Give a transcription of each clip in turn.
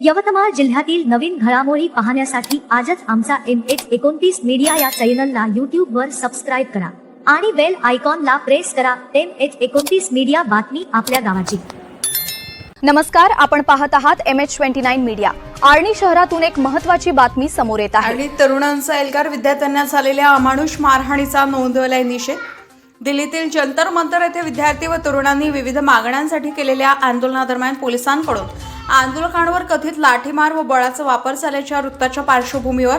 यवतमाळ जिल्ह्यातील नवीन घडामोडी पाहण्यासाठी आजच आमचा MH29 मीडिया या चॅनलला यूट्यूबवर सबस्क्राईब करा आणि बेल आयकॉनला प्रेस करा. MH29 मीडिया, बातमी आपल्या गावाची. नमस्कार, आपण पाहत आहात MH29 मीडिया. आर्णी शहरातून एक महत्त्वाची बातमी समोर येत आहे. आणि तरुणांचा एल्गार विद्यार्थ्यांना झालेल्या अमानुष मारहाणीचा नोंदवलाय निषेध. दिल्लीतील जंतर मंतर येथे विद्यार्थी व तरुणांनी विविध मागण्यांसाठी केलेल्या आंदोलनादरम्यान पोलिसांकडून आंदोलकांवर कथित लाठीमार व बळाचा वापर झाल्याच्या वृत्ताच्या पार्श्वभूमीवर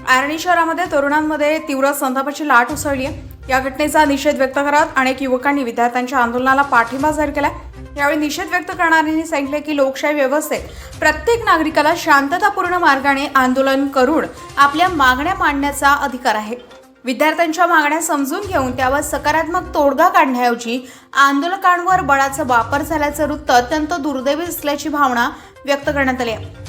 आर्णी शहरामध्ये तरुणांमध्ये तीव्र संतापाची लाट उसळली आहे. या घटनेचा निषेध व्यक्त करत अनेक युवकांनी विद्यार्थ्यांच्या आंदोलनाला पाठिंबा जाहीर केला. यावेळी निषेध व्यक्त करणाऱ्यांनी सांगितले की लोकशाही व्यवस्थेत प्रत्येक नागरिकाला शांततापूर्ण मार्गाने आंदोलन करून आपल्या मागण्या मांडण्याचा अधिकार आहे. विद्यार्थ्यांच्या मागण्या समजून घेऊन त्यावर सकारात्मक तोडगा काढण्याऐवजी आंदोलकांवर बळाचा वापर झाल्याचं वृत्त अत्यंत दुर्दैवी असल्याची भावना व्यक्त करण्यात आली आहे.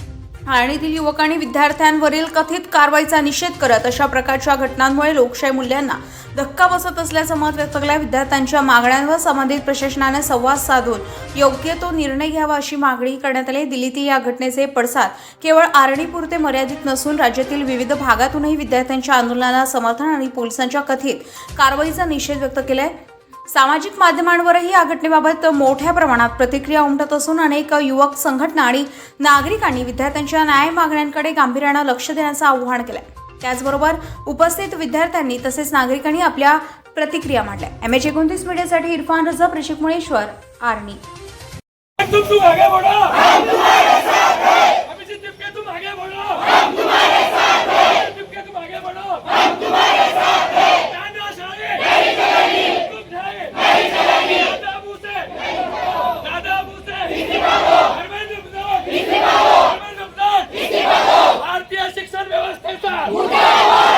आणीतील युवकांनी विद्यार्थ्यांवरील कथित कारवाईचा निषेध करत अशा प्रकारच्या घटनांमुळे लोकशाही मूल्यांना धक्का बसत असल्याचं मत व्यक्त केलं. विद्यार्थ्यांच्या मागण्यांवर संबंधित प्रशासनाने संवाद साधून योग्य तो निर्णय घ्यावा अशी मागणी करण्यात आली. दिल्लीतील या घटनेचे पडसाद केवळ आर्णीपुरते मर्यादित नसून राज्यातील विविध भागातूनही विद्यार्थ्यांच्या आंदोलनाला समर्थन आणि पोलिसांच्या कथित कारवाईचा निषेध व्यक्त केलाय. सामाजिक माध्यमांवरही या घटनेबाबत मोठ्या प्रमाणात प्रतिक्रिया उमटत असून अनेक युवक संघटना आणि नागरिकांनी विद्यार्थ्यांच्या न्याय मागण्यांकडे गांभीर्यानं लक्ष देण्याचं आवाहन केलंय. त्याचबरोबर उपस्थित विद्यार्थ्यांनी तसेच नागरिकांनी आपल्या प्रतिक्रिया मांडल्या. MH29 मीडियासाठी इरफान रजा, प्रशिक मुळेश्वर, आर्णी.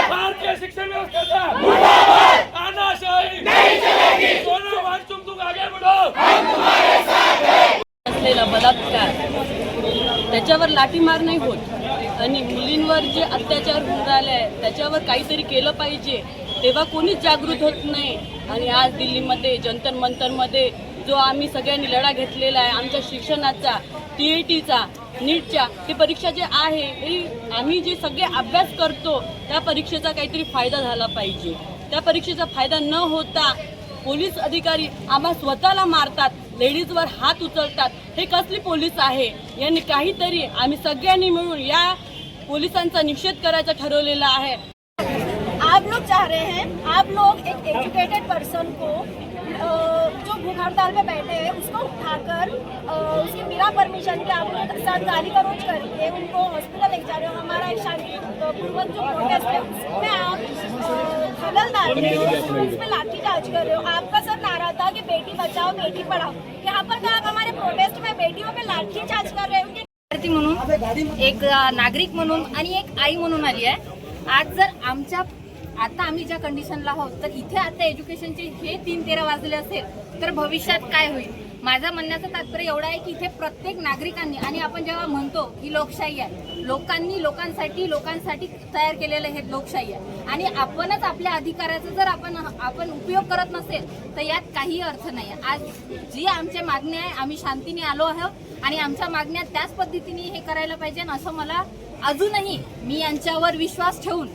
भारतीय शिक्षण व्यवस्थेचा तानाशाही नहीं चलेगी. सोनू वांचुक, तुम आगे बढ़ो. असलेला बलात्कार, त्याच्यावर लाठीमार नाही होत आणि मुलींवर जे अत्याचार होऊन राहिले आहे त्याच्यावर काहीतरी केलं पाहिजे, तेव्हा कोणीच जागृत होत नाही. आणि आज दिल्लीमध्ये जंतर मंतरमध्ये जो आम्ही सगळ्यांनी लढा घेतलेला आहे आमच्या शिक्षणाचा, TETचा, नीटच्या, ही परीक्षा जे आहे हे आम्ही जे सगळे अभ्यास करतो त्या परीक्षेचा काहीतरी फायदा झाला पाहिजे. त्या परीक्षेचा फायदा न होता पोलीस अधिकारी आम्हा स्वतःला मारतात, लेडीजवर हात उचलतात. हे कसली पोलीस आहे? यांनी काहीतरी आम्ही सगळ्यांनी मिळून या पोलिसांचा निषेध करायचा ठरवलेला आहे. आप लोग चाह रहे हैं, आप लोग एक एजुकेटेड पर्सन को जो भूख हड़ताल में बैठे हैं उसको उठाकर उसकी बिना परमिशन के आप लोग साथ गाली गलौज करके उनको हॉस्पिटल ले जा रहे हो. हमारा एक शांतिपूर्वक जो प्रोटेस्ट है उसमें आप खलल डाल रहे हो, उसमें लाठीचार्ज कर रहे हो. आपका सर नारा था कि बेटी बचाओ बेटी पढ़ाओ. यहाँ पर तो आप हमारे प्रोटेस्ट में बेटियों पे लाठीचार्ज कर रहे हो. विद्यार्थी म्हणून, एक नागरिक म्हणून आणि एक आई म्हणून आली आहे. आज जर आमच्या आता आम्ही ज्या कंडिशनला आहोत तर इथे आता एज्युकेशनचे हे 3-13 वाजले असेल तर भविष्यात काय होईल? माझं म्हणण्याचं तात्पर्य एवढं आहे की इथे प्रत्येक नागरिकांनी, आणि आपण जेव्हा म्हणतो की लोकशाही आहे, लोकांनी लोकांसाठी तयार केलेलं हे लोकशाही आहे आणि आपणच आपल्या अधिकाराचा जर आपण उपयोग करत नसेल तर यात काही अर्थ नाही. आज जी आमच्या मागण्या आहे आम्ही शांतीने आलो आहोत आणि आमच्या मागण्या त्याच पद्धतीने हे करायला पाहिजे असं मला अजूनही मी यांच्यावर विश्वास ठेवून,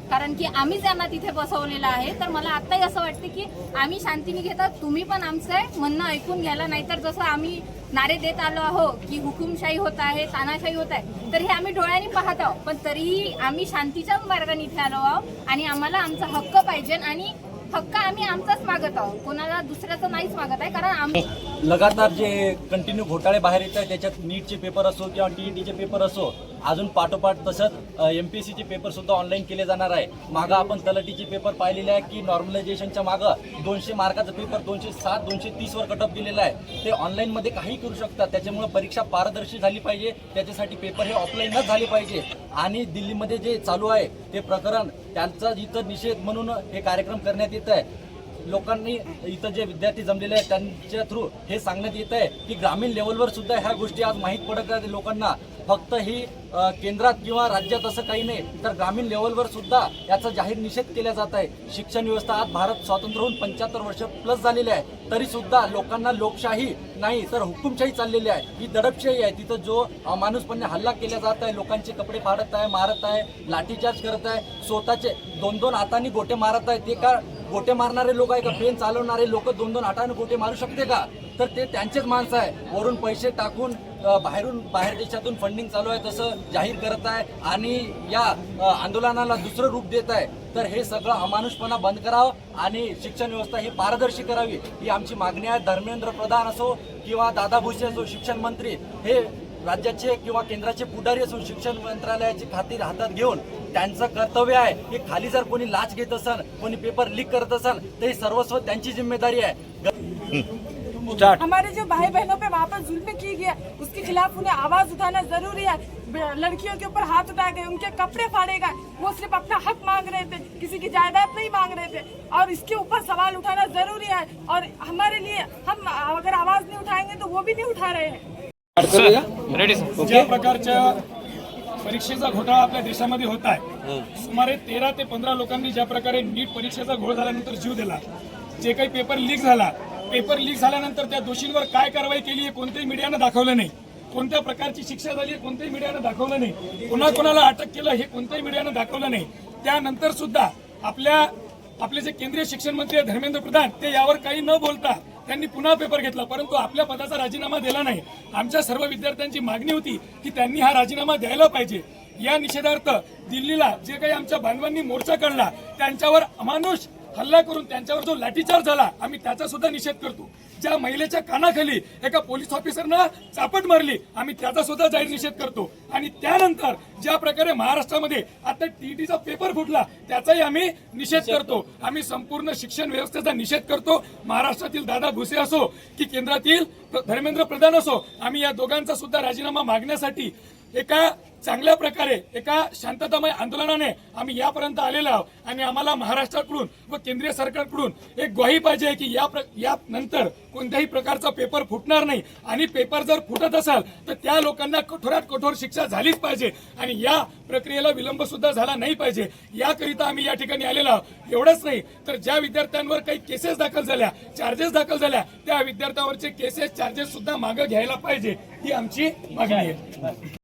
कारण की आम्ही त्यांना तिथे बसवलेलं आहे, तर मला आताही असं वाटतं की आम्ही शांतीने घेतात, तुम्ही पण आमचं म्हणणं ऐकून घ्यायला. नाहीतर जसं आम्ही नारे देत आलो आहोत की हुकुमशाही होत आहे, तानाशाही होत आहे, तर हे आम्ही डोळ्यांनी पाहत आहोत. पण तरीही आम्ही शांतीच्याच मार्गाने इथे आलो आहोत आणि आम्हाला आमचा हक्क पाहिजे आणि हक्क आम्ही आमचाच मागत आहोत, कोणाला दुसऱ्याचं नाहीच मागत आहे. कारण आम्ही लगातार जे कंटिन्यू घोटाळे बाहेर येत आहेत, त्याच्यात नीटचे पेपर असो किंवा TETचे पेपर असो, अजून पाठोपाठ तसंच MPSCचे पेपर सुद्धा ऑनलाईन केले जाणार आहे. मागं आपण तलाठीचे पेपर पाहिलेले आहे की नॉर्मलायझेशनच्या मागं 200 मार्काचा पेपर 207, 230वर कटअप दिलेला आहे. ते ऑनलाईनमध्ये काही करू शकतात. त्याच्यामुळे परीक्षा पारदर्शी झाली पाहिजे, त्याच्यासाठी पेपर हे ऑफलाईनच झाले पाहिजे. आणि दिल्लीमध्ये जे चालू आहे ते प्रकरण, त्यांचा इथं निषेध म्हणून हे कार्यक्रम करण्यात येत आहे. लोकांनी इथं जे विद्यार्थी जमलेले आहेत त्यांच्या थ्रू हे सांगण्यात येत आहे की ग्रामीण लेवलवर सुद्धा ह्या गोष्टी आज माहीत पडत आहेत लोकांना. फक्त ही केंद्रात किंवा राज्यात असं काही नाही, तर ग्रामीण लेवलवर सुद्धा याचा जाहीर निषेध केला जात आहे. शिक्षण व्यवस्था आज भारत स्वातंत्र्य होऊन 75 वर्ष प्लस झालेली आहे, तरी सुद्धा लोकांना लोकशाही नाही तर हुकुमशाही चाललेली आहे. ही दडपशाही आहे. तिथं जो अमानुषपणे हल्ला केला जात आहे, लोकांचे कपडे फाडत आहे, मारत आहे, लाठीचार्ज करत आहे, स्वतःचे 2-2 हातांनी गोटे मारत आहे. ते का गोटे मारणारे लोक आहे का? पेन चालवणारे लोक 2-2 हाताने गोटे मारू शकते का? तर ते त्यांचेच माणसं आहे. वरून पैसे टाकून बाहेर देशातून फंडिंग चालू आहे तसं जाहीर करत आहे आणि या आंदोलनाला दुसरं रूप देत आहे. तर हे सगळं अमानुषपणा बंद करावं आणि शिक्षण व्यवस्था ही पारदर्शी करावी, ही आमची मागणी आहे. धर्मेंद्र प्रधान असो किंवा दादा भुसे असो, शिक्षण मंत्री हे राज्याचे किंवा केंद्राचे पुढारी असून शिक्षण मंत्रालयाची खाती हातात घेऊन त्यांचं कर्तव्य आहे की खाली जर कोणी लाच घेत असेल, कोणी पेपर लीक करत असेल, तर ही सर्वस्व त्यांची जिम्मेदारी आहे. हमारे जो भाई बहनों पे वहाँ पर जुल्म की गया, उसके खिलाफ उन्हें आवाज उठाना जरूरी है. लड़कियों के ऊपर हाथ उठाए गए, उनके कपड़े फाड़े गए, वो सिर्फ अपना हक मांग रहे थे, किसी की जायदाद नहीं मांग रहे थे. और इसके ऊपर सवाल उठाना जरूरी है. और हमारे लिए हम अगर आवाज नहीं उठाएंगे तो वो भी नहीं उठा रहे हैं. ज्या प्रकारच्या परीक्षेचा घोटाळा आपल्या देशामध्ये होत आहे, सुमारे 13 ते 15 लोकांनी ज्या प्रकारे नीट परीक्षेचा घोळ झाल्यानंतर जीव दिला, जे काही पेपर लीक झाल्यानंतर त्या दोषींवर काय कारवाई केली आहे कोणत्याही मीडियानं दाखवलं नाही. कोणत्या प्रकारची शिक्षा झाली आहे कोणत्याही मीडियानं दाखवलं नाही. कोणाला अटक केलं हे कोणत्याही मीडियानं दाखवलं नाही. त्यानंतर सुद्धा आपले जे केंद्रीय शिक्षण मंत्री आहेत धर्मेंद्र प्रधान, ते यावर काही न बोलता त्यांनी पुन्हा पेपर घेतला, परंतु आपल्या पदाचा राजीनामा दिला नाही. आमच्या सर्व विद्यार्थ्यांची मागणी होती की त्यांनी हा राजीनामा द्यायला पाहिजे. या निषेधार्थ दिल्लीला जे काही आमच्या बांधवांनी मोर्चा काढला, त्यांच्यावर अमानुष हल्ला करून त्यांच्यावर जो लाठीचार्ज झाला, आम्ही त्याचा सुद्धा निषेध करतो. ज्या महिलेच्या कानाखाली एका पोलीस ऑफिसरनं चापट मारली, आम्ही त्याचा सुद्धा जाहीर निषेध करतो. आणि त्यानंतर ज्या प्रकारे महाराष्ट्रामध्ये आता टीईटीचा पेपर फुटला, त्याचाही आम्ही निषेध करतो. आम्ही संपूर्ण शिक्षण व्यवस्थेचा निषेध करतो. महाराष्ट्रातील दादा भुसे असो की केंद्रातील धर्मेंद्र प्रधान असो, आम्ही या दोघांचा सुद्धा राजीनामा मागण्यासाठी एका चांगल्या प्रकारे एका शांततामय आंदोलनाने आम्ही यापर्यंत आलेलो आहोत. आणि आम्हाला महाराष्ट्राकडून व केंद्रीय सरकारकडून एक ग्वाही पाहिजे की या नंतर कोणत्याही प्रकारचा पेपर फुटणार नाही. आणि पेपर जर फुटत असेल तर त्या लोकांना कठोरात कठोर शिक्षा झालीच पाहिजे आणि या प्रक्रियेला विलंब सुद्धा झाला नाही पाहिजे. याकरिता आम्ही या ठिकाणी आलेलो आहोत. एवढंच नाही तर ज्या विद्यार्थ्यांवर काही केसेस दाखल झाल्या, चार्जेस दाखल झाल्या, त्या विद्यार्थ्यांवरचे केसेस चार्जेस सुद्धा मागे घ्यायला पाहिजे, ही आमची मागणी आहे.